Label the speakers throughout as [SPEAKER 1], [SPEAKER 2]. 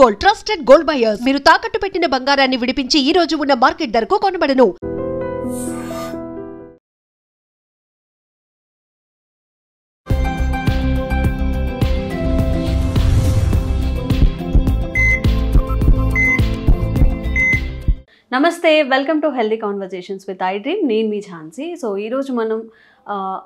[SPEAKER 1] Gold, trusted gold buyers. మీరు తాకట్టు పెట్టిన బంగారాన్ని విడిపించి ఈ రోజు ఉన్న మార్కెట్ ధరకు కొనబడను.
[SPEAKER 2] నమస్తే, welcome to healthy conversations with I dream. నేను మీ ఝాన్సీ. సో ఈరోజు మనం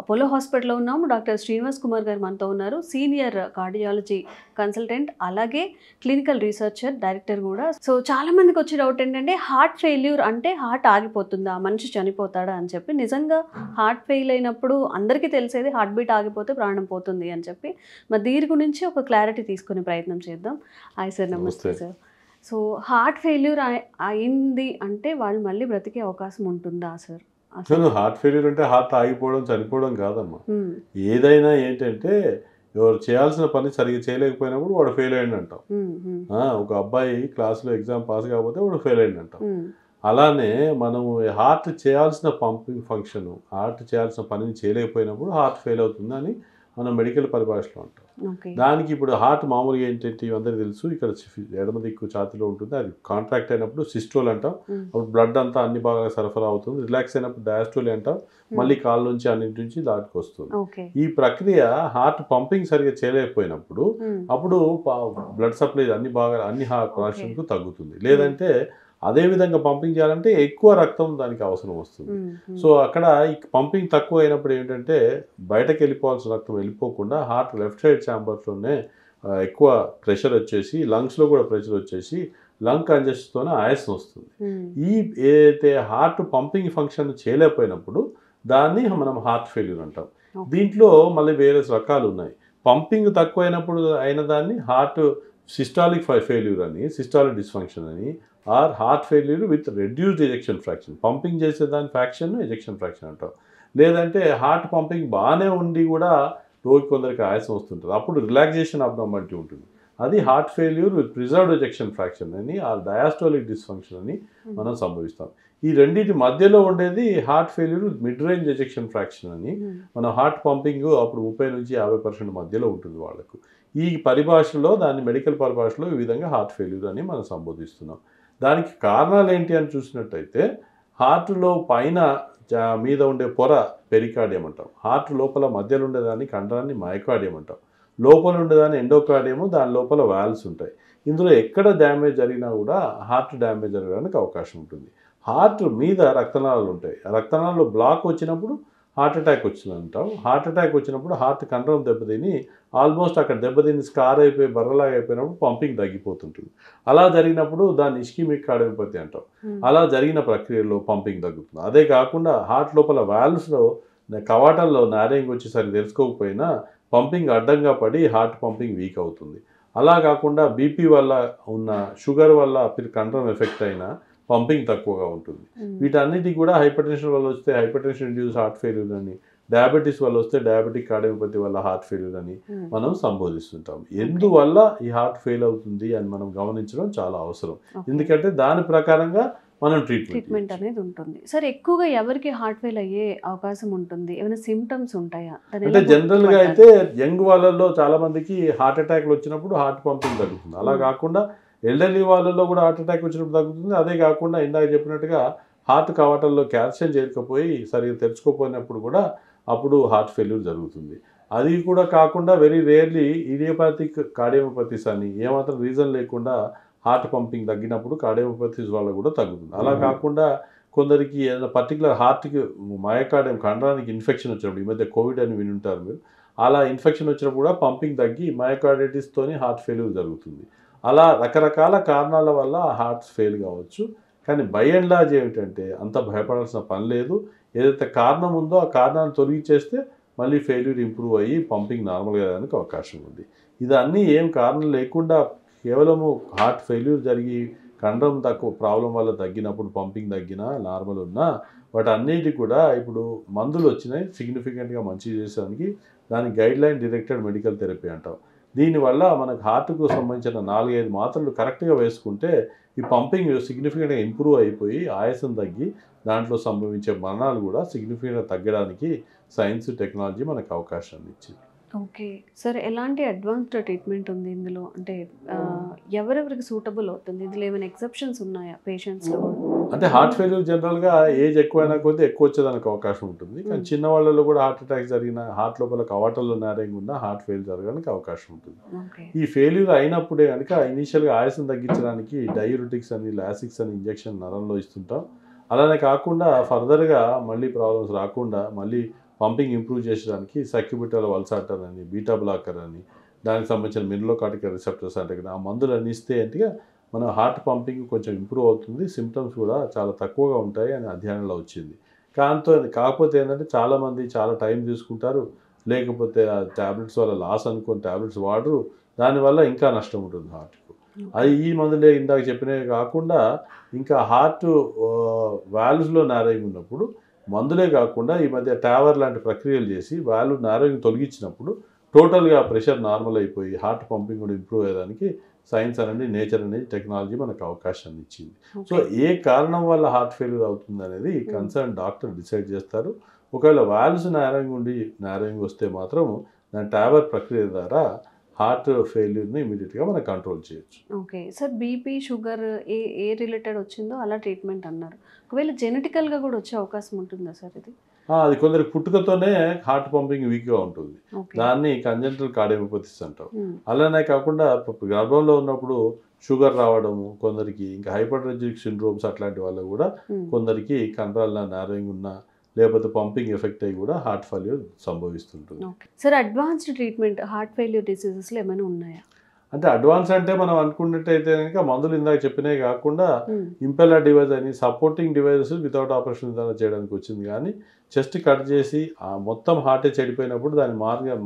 [SPEAKER 2] అపోలో హాస్పిటల్లో ఉన్నాము. డాక్టర్ శ్రీనివాస్ కుమార్ గారు మనతో ఉన్నారు. సీనియర్ కార్డియాలజీ కన్సల్టెంట్, అలాగే క్లినికల్ రీసెర్చర్, డైరెక్టర్ కూడా. సో చాలా మందికి వచ్చే డౌట్ ఏంటంటే, హార్ట్ ఫెయిల్యూర్ అంటే హార్ట్ ఆగిపోతుందా, మనిషి చనిపోతాడా అని చెప్పి. నిజంగా హార్ట్ ఫెయిల్ అయినప్పుడు అందరికీ తెలిసేది హార్ట్ బీట్ ఆగిపోతే ప్రాణం పోతుంది అని చెప్పి. మరి దీని గురించి ఒక క్లారిటీ తీసుకునే ప్రయత్నం చేద్దాం. హాయ్ సార్, నమస్తే సార్. సో హార్ట్ ఫెయిల్యూర్ అయింది అంటే వాళ్ళు మళ్ళీ బ్రతికే అవకాశం ఉంటుందా సార్?
[SPEAKER 3] అసలు హార్ట్ ఫెయిల్యూర్ అంటే హార్ట్ ఆగిపోవడం, చనిపోవడం కాదమ్మా. ఏదైనా ఏంటంటే ఎవరు చేయాల్సిన పని సరిగ్గా చేయలేకపోయినప్పుడు వాడు ఫెయిల్ అయ్యింది అంటాం. ఒక అబ్బాయి క్లాసులో ఎగ్జామ్ పాస్ కాకపోతే వాడు ఫెయిల్ అయ్యింది అంటాం. అలానే మనము హార్ట్ చేయాల్సిన పంపింగ్ ఫంక్షన్, హార్ట్ చేయాల్సిన పనిని చేయలేకపోయినప్పుడు హార్ట్ ఫెయిల్ అవుతుంది అని మనం మెడికల్ పరిభాషలో అంటాం. దానికి ఇప్పుడు హార్ట్ మామూలుగా ఏంటంటే అందరికీ తెలుసు, ఇక్కడ ఎడమ దిక్కు ఛాతీలో ఉంటుంది. అది కాంట్రాక్ట్ అయినప్పుడు సిస్టోల్ అంటాం. అప్పుడు బ్లడ్ అంతా అన్ని భాగాలకు సరఫరా అవుతుంది. రిలాక్స్ అయినప్పుడు డయాస్టోల్ అంటాం. మళ్ళీ కాళ్ళ నుంచి అన్నింటి నుంచి దాటికి వస్తుంది. ఈ ప్రక్రియ హార్ట్ పంపింగ్ సరిగ్గా చేయలేకపోయినప్పుడు అప్పుడు బ్లడ్ సప్లై అన్ని భాగాలు అన్ని హార్ట్ ప్రాషన్కు తగ్గుతుంది. లేదంటే అదే విధంగా పంపింగ్ చేయాలంటే ఎక్కువ రక్తం దానికి అవసరం వస్తుంది. సో అక్కడ ఈ పంపింగ్ తక్కువ అయినప్పుడు ఏంటంటే బయటకు వెళ్ళిపోవాల్సిన రక్తం వెళ్ళిపోకుండా హార్ట్ లెఫ్ట్ సైడ్ ఛాంబర్స్లోనే ఎక్కువ ప్రెషర్ వచ్చేసి, లంగ్స్లో కూడా ప్రెషర్ వచ్చేసి లంగ్ కంజెషన్తోనే ఆయాసం వస్తుంది. ఈ ఏదైతే హార్ట్ పంపింగ్ ఫంక్షన్ చేయలేకపోయినప్పుడు దాన్ని మనం హార్ట్ ఫెయిల్యూర్ అంటాం. దీంట్లో మళ్ళీ వేరే రకాలు ఉన్నాయి. పంపింగ్ తక్కువ అయినప్పుడు అయిన దాన్ని హార్ట్ సిస్టాలిక్ ఫెయిల్యూర్ అని, సిస్టాలిక్ డిస్ఫంక్షన్ అని, or heart failure with reduced ejection fraction. Pumping చేసే దాని ఫ్రాక్షన్ ఎజెక్షన్ ఫ్రాక్షన్ అంటాం. లేదంటే హార్ట్ పంపింగ్ బాగానే ఉండి కూడా రోజు కొందరికి ఆయాసం వస్తుంటుంది, అప్పుడు రిలాక్సేషన్ అబ్నార్మాలిటీ ఉంటుంది. అది heart failure with preserved ejection fraction అని, ఆర్ డయాస్టోలిక్ డిస్ఫంక్షన్ అని మనం సంభవిస్తాం. ఈ రెండింటి మధ్యలో ఉండేది heart failure with mid range ejection fraction అని. మన హార్ట్ పంపింగ్ అప్పుడు 30 నుంచి 50% మధ్యలో ఉంటుంది వాళ్ళకు. ఈ పరిభాషలో, దాన్ని మెడికల్ పరిభాషలో ఈ విధంగా హార్ట్ ఫెయిల్యూర్ అని మనం సంబోధిస్తున్నాం. దానికి కారణాలు ఏంటి అని చూసినట్టయితే, హార్ట్లో పైన మీద ఉండే పొర పెరికార్డియం అంటాం. హార్ట్ లోపల మధ్యలో ఉండేదాన్ని కండరాన్ని మైకార్డియం అంటాం. లోపల ఉండేదాన్ని ఎండోకార్డియము, దాని లోపల వాల్వ్స్ ఉంటాయి. ఇందులో ఎక్కడ డ్యామేజ్ జరిగినా కూడా హార్ట్ డ్యామేజ్ జరగడానికి అవకాశం ఉంటుంది. హార్ట్ మీద రక్తనాళాలు ఉంటాయి. రక్తనాళాలు బ్లాక్ వచ్చినప్పుడు హార్ట్ అటాక్ వచ్చిందంటాం. హార్ట్ అటాక్ వచ్చినప్పుడు హార్ట్ కండరం దెబ్బతిని ఆల్మోస్ట్ అక్కడ దెబ్బతిని స్కార్ అయిపోయి బర్రలాగా అయిపోయినప్పుడు పంపింగ్ తగ్గిపోతుంటుంది. అలా జరిగినప్పుడు దాన్ని ఇస్కిమిక్ కార్డియోపతి అంటాం. అలా జరిగిన ప్రక్రియలో పంపింగ్ తగ్గుతుంది. అదే కాకుండా హార్ట్ లోపల వాల్వ్స్లో కవాటాల్లో నారింగ్ వచ్చేసరికి తెలుసుకోకపోయినా పంపింగ్ అడ్డంగా పడి హార్ట్ పంపింగ్ వీక్ అవుతుంది. అలా కాకుండా బీపీ వల్ల ఉన్న, షుగర్ వల్ల కండరం ఎఫెక్ట్ అయినా పంపింగ్ తక్కువగా ఉంటుంది. వీటన్నిటికి కూడా హైపర్టెన్షన్ వల్ల వస్తే హైపర్టెన్షన్ ఇండ్యూస్ హార్ట్ ఫెయిల్యూర్ అని, డయాబెటీస్ వల్ల వస్తే డయాబెటిక్ కార్డియోపతి వల్ల హార్ట్ ఫెయిల్యూర్ అని మనం సంబోధిస్తుంటాం. ఎందువల్ల ఈ హార్ట్ ఫెయిల్ అవుతుంది అని మనం గమనించడం చాలా అవసరం. ఎందుకంటే దాని ప్రకారంగా మనం ట్రీట్మెంట్
[SPEAKER 2] అనేది ఉంటుంది. సార్, ఎక్కువగా ఎవరికి హార్ట్ ఫెయిల్ అయ్యే అవకాశం ఉంటుంది? ఏమైనా సిమ్టమ్స్ ఉంటాయా?
[SPEAKER 3] అంటే జనరల్గా అయితే యంగ్ వాళ్ళల్లో చాలా మందికి హార్ట్ అటాక్లు వచ్చినప్పుడు హార్ట్ పంపింగ్ తగ్గుతుంది. అలా కాకుండా ఎల్డర్లీ వాళ్ళల్లో కూడా హార్ట్ అటాక్ వచ్చినప్పుడు తగ్గుతుంది. అదే కాకుండా ఇందాక చెప్పినట్టుగా హార్ట్ కవాటల్లో కాల్షియం చేరుకపోయి సరిగ్గా తెరుచుకోపోయినప్పుడు కూడా అప్పుడు హార్ట్ ఫెయిల్యూర్ జరుగుతుంది. అది కూడా కాకుండా వెరీ రేర్లీ ఇడియోపాథిక్ కార్డియోపతిస్ అని, ఏమాత్రం రీజన్ లేకుండా హార్ట్ పంపింగ్ తగ్గినప్పుడు కార్డియోపతిస్ వల్ల కూడా తగ్గుతుంది. అలా కాకుండా కొందరికి ఏదైనా పర్టికులర్ హార్ట్కి మయోకార్డియం కండరానికి ఇన్ఫెక్షన్ వచ్చినప్పుడు, ఈ మధ్య కోవిడ్ అని వినుంటారు మీరు, అలా ఇన్ఫెక్షన్ వచ్చినప్పుడు కూడా పంపింగ్ తగ్గి మయోకార్డైటిస్తోని హార్ట్ ఫెయిల్యూర్ జరుగుతుంది. అలా రకరకాల కారణాల వల్ల హార్ట్స్ ఫెయిల్ కావచ్చు. కానీ బై అండ్ లార్జ్ ఏమిటంటే అంత భయపడాల్సిన పని లేదు. ఏదైతే కారణం ఉందో ఆ కారణాన్ని తొలగించేస్తే మళ్ళీ ఫెయిల్యూర్ ఇంప్రూవ్ అయ్యి పంపింగ్ నార్మల్గా అయ్యడానికి అవకాశం ఉంది. ఇదన్నీ ఏం కారణం లేకుండా కేవలము హార్ట్ ఫెయిల్యూర్ జరిగి కండరం తక్కువ ప్రాబ్లం వల్ల తగ్గినప్పుడు పంపింగ్ తగ్గినా నార్మల్ ఉన్నా వాటన్నిటి కూడా ఇప్పుడు మందులు వచ్చినాయి సిగ్నిఫికెంట్గా మంచి చేసేదానికి. దాని గైడ్లైన్ డైరెక్టెడ్ మెడికల్ థెరపీ అంటాం. దీనివల్ల మనకు హార్ట్కు సంబంధించిన 4-5 మాత్రలు కరెక్ట్గా వేసుకుంటే ఈ పంపింగ్ సిగ్నిఫికెంట్గా ఇంప్రూవ్ అయిపోయి ఆయాసం తగ్గి దాంట్లో సంభవించే మరణాలు కూడా సిగ్నిఫికెంట్గా తగ్గడానికి సైన్స్ టెక్నాలజీ మనకు అవకాశాన్ని ఇచ్చింది.
[SPEAKER 2] ఓకే సార్, ఎలాంటి అడ్వాన్స్డ్ ట్రీట్మెంట్ ఉంది ఇందులో? అంటే ఎవరెవరికి సూటబుల్ అవుతుంది? ఇందులో ఏమైనా ఎక్సెప్షన్స్ ఉన్నాయా పేషెంట్స్లో?
[SPEAKER 3] అంటే హార్ట్ ఫెయిల్యూర్ జనరల్గా ఏజ్ ఎక్కువైనా కొద్దీ ఎక్కువ వచ్చేదానికి అవకాశం ఉంటుంది. కానీ చిన్న వాళ్ళలో కూడా హార్ట్ అటాక్ జరిగిన, హార్ట్ లోపల కవాటల్లో నారింగ్ ఉన్న హార్ట్ ఫెయిల్ జరగడానికి అవకాశం ఉంటుంది. ఈ ఫెయిల్యూర్ అయినప్పుడే కనుక ఇనీషియల్గా ఆయాసం తగ్గించడానికి డయూరిటిక్స్ అని, లాసిక్స్ అని ఇంజెక్షన్ నరంలో ఇస్తుంటాం. అలానే కాకుండా ఫర్దర్గా మళ్ళీ ప్రాబ్లమ్స్ రాకుండా మళ్ళీ పంపింగ్ ఇంప్రూవ్ చేసడానికి సక్యుబిటల్ వల్సాటర్ అని, బీటా బ్లాకర్ అని, దానికి సంబంధించిన మినరలోకార్టికల్ రిసెప్టర్స్ అంటే ఆ మందులన్నీ ఇస్తే అంటే మన హార్ట్ పంపింగ్ కొంచెం ఇంప్రూవ్ అవుతుంది, సిమ్టమ్స్ కూడా చాలా తక్కువగా ఉంటాయి అని అధ్యయనంలో వచ్చింది. కాకపోతే ఏంటంటే చాలామంది చాలా టైం తీసుకుంటారు, లేకపోతే ఆ ట్యాబ్లెట్స్ వల్ల లాస్ అనుకొని ట్యాబ్లెట్స్ వాడరు, దానివల్ల ఇంకా నష్టం ఉంటుంది హార్ట్కు. అది ఈ మందులే ఇందాక చెప్పినవి కాకుండా ఇంకా హార్ట్ వాల్వ్స్లో నారోయింగ్ ఉన్నప్పుడు మందులే కాకుండా ఈ మధ్య టావర్ లాంటి ప్రక్రియలు చేసి వాల్వ్ నారోయింగ్ తొలగించినప్పుడు టోటల్గా ప్రెషర్ నార్మల్ అయిపోయి హార్ట్ పంపింగ్ కూడా ఇంప్రూవ్ అయ్యేదానికి సైన్స్ అనేది, నేచర్ అనేది, టెక్నాలజీ మనకు అవకాశాన్ని ఇచ్చింది. సో ఏ కారణం వల్ల హార్ట్ ఫెయిల్యూర్ అవుతుంది అనేది కన్సర్న్ డాక్టర్ డిసైడ్ చేస్తారు. ఒకవేళ వాల్వ్స్ నారోయింగ్ వస్తే మాత్రం దాని టావర్ ప్రక్రియ ద్వారా హార్ట్ ఫెయిల్యూర్ని ఇమీడియట్గా మనం కంట్రోల్ చేయొచ్చు.
[SPEAKER 2] ఓకే సార్, బీపీ, షుగర్ ఏ రిలేటెడ్ వచ్చిందో అలా ట్రీట్మెంట్ అన్నారు. ఒకవేళ జెనెటికల్గా కూడా వచ్చే అవకాశం ఉంటుందా సార్ ఇది?
[SPEAKER 3] అది కొందరికి పుట్టుకతోనే హార్ట్ పంపింగ్ వీక్గా ఉంటుంది, దాన్ని కంజెంటల్ కార్డియోమయోపతిస్ అంటాం. అలానే కాకుండా గర్భంలో ఉన్నప్పుడు షుగర్ రావడము కొందరికి, ఇంకా హైపర్టెన్సివ్ సిండ్రోమ్స్ అట్లాంటి వల్ల కూడా కొందరికి కండరాల నారోయింగ్ ఉన్న, లేకపోతే పంపింగ్ ఎఫెక్ట్ అయ్యి కూడా హార్ట్ ఫెయిల్యూర్ సంభవిస్తుంటుంది.
[SPEAKER 2] Sir, advanced treatment heart failure డిసీజెస్లో ఏమైనా ఉన్నాయా?
[SPEAKER 3] అంటే అడ్వాన్స్ అంటే మనం అనుకున్నట్టయితే కనుక మందులు ఇందాక చెప్పినవి కాకుండా ఇంపెల్లర్ డివైస్ అని సపోర్టింగ్ డివైజెస్ వితౌట్ ఆపరేషన్ విధానం చేయడానికి వచ్చింది. కానీ చెస్ట్ కట్ చేసి ఆ మొత్తం హార్టే చెడిపోయినప్పుడు దాన్ని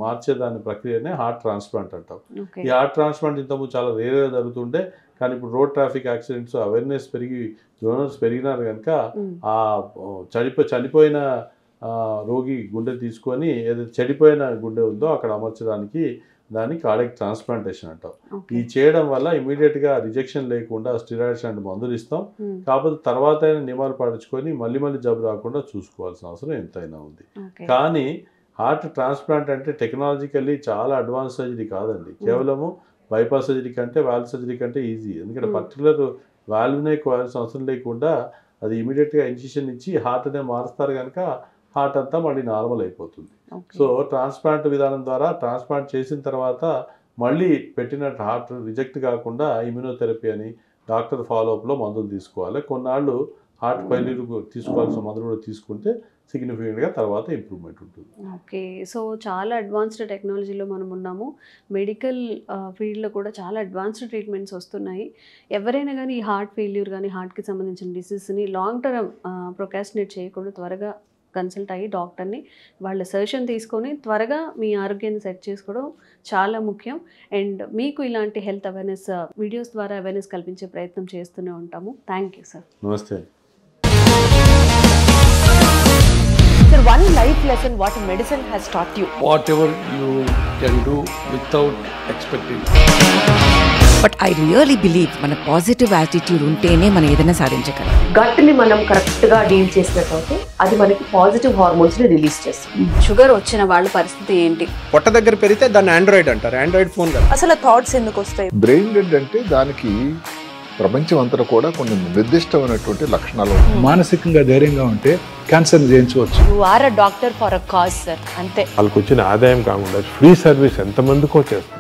[SPEAKER 3] మార్చే దాని ప్రక్రియనే హార్ట్ ట్రాన్స్ప్లాంట్ అంటాం. ఈ హార్ట్ ట్రాన్స్ప్లాంట్ ఇంతకుముందు చాలా రేర్గా జరుగుతుంటే, కానీ ఇప్పుడు రోడ్ ట్రాఫిక్ యాక్సిడెంట్స్ అవేర్నెస్ పెరిగి డోనర్స్ పెరిగినారు కనుక ఆ చనిపోయిన రోగి గుండె తీసుకొని ఏదైతే చెడిపోయిన గుండె ఉందో అక్కడ అమర్చడానికి దాన్ని కార్డియాక్ ట్రాన్స్ప్లాంటేషన్ అంటాం. ఈ చేయడం వల్ల ఇమీడియట్గా రిజెక్షన్ లేకుండా స్టిరాయిడ్స్ లాంటి మందులు ఇస్తాం. కాకపోతే తర్వాత అయినా నియమాలు పాటించుకొని మళ్ళీ జబ్బు రాకుండా చూసుకోవాల్సిన అవసరం ఎంతైనా ఉంది. కానీ హార్ట్ ట్రాన్స్ప్లాంట్ అంటే టెక్నాలజికల్లీ చాలా అడ్వాన్స్ సర్జరీ కాదండి. కేవలము బైపాస్ సర్జరీ కంటే వాల్వ్ సర్జరీ కంటే ఈజీ. ఎందుకంటే పర్టికులర్ వాల్వ్నే కోవాల్సిన అవసరం లేకుండా అది ఇమీడియట్గా ఇన్సిషన్ ఇచ్చి హార్ట్ అనే మారుస్తారు కనుక హార్ట్ అంతా మళ్ళీ నార్మల్ అయిపోతుంది. సో ట్రాన్స్ప్లాంట్ విధానం ద్వారా ట్రాన్స్ప్లాంట్ చేసిన తర్వాత మళ్ళీ పెట్టిన హార్ట్ రిజెక్ట్ కాకుండా ఇమ్యూనోథెరపీ అని డాక్టర్ ఫాలోఅప్లో మందులు తీసుకోవాలి. కొన్నాళ్ళు హార్ట్ ఫెయిల్యూర్కు తీసుకోవాల్సిన మందులు కూడా తీసుకుంటే సిగ్నిఫికెంట్గా తర్వాత ఇంప్రూవ్మెంట్ ఉంటుంది.
[SPEAKER 2] ఓకే, సో చాలా అడ్వాన్స్డ్ టెక్నాలజీలో మనం ఉన్నాము. మెడికల్ ఫీల్డ్లో కూడా చాలా అడ్వాన్స్డ్ ట్రీట్మెంట్స్ వస్తున్నాయి. ఎవరైనా కానీ ఈ హార్ట్ ఫెయిల్యూర్ కానీ హార్ట్కి సంబంధించిన డిసీజ్ని లాంగ్ టర్మ్ ప్రొకాస్టినేట్ చేయకుండా త్వరగా కన్సల్ట్ అయ్యి డాక్టర్ని వాళ్ళ సజెషన్ తీసుకొని త్వరగా మీ ఆరోగ్యాన్ని సెట్ చేసుకోవడం చాలా ముఖ్యం. అండ్ మీకు ఇలాంటి హెల్త్ అవేర్నెస్ వీడియోస్ ద్వారా అవేర్నెస్ కల్పించే ప్రయత్నం చేస్తూనే ఉంటాము. Thank you sir.
[SPEAKER 3] నమస్తే.
[SPEAKER 4] Sir, one life lesson what medicine has taught you.
[SPEAKER 5] Whatever you can do without expecting.
[SPEAKER 6] But I really believe మన పాజిటివ్ యాటిట్యూడ్ ఉంటేనే మనం ఏదైనా సాధించగలం.
[SPEAKER 4] గట్ని మనం కరెక్ట్గా డీల్ చేసినట్లయితే అది మనకి పాజిటివ్ హార్మోన్స్ని రిలీజ్ చేస్తుంది.
[SPEAKER 2] షుగర్ వచ్చిన వాళ్ళ పరిస్థితి ఏంటి?
[SPEAKER 5] పొట్ట దగ్గర పెరిగితే దాన్ని ఆండ్రాయిడ్ అంటారు, ఆండ్రాయిడ్ ఫోన్ కాదు.
[SPEAKER 4] అసలు థాట్స్ ఎందుకు వస్తాయి?
[SPEAKER 7] బ్రెయిన్ డెడ్ అంటే దానికి ప్రపంచం అంతా కూడా కొన్ని నిర్దిష్టమైనటువంటి లక్షణాలు.
[SPEAKER 8] మానసికంగా ధైర్యంగా ఉంటే క్యాన్సర్ జయించవచ్చు.
[SPEAKER 4] You are a doctor for a cause sir, అంతే.
[SPEAKER 9] వాళ్ళకి వచ్చిన ఆదాయం కాకుండా ఫ్రీ సర్వీస్ ఎంతమందికో చేస్తారు.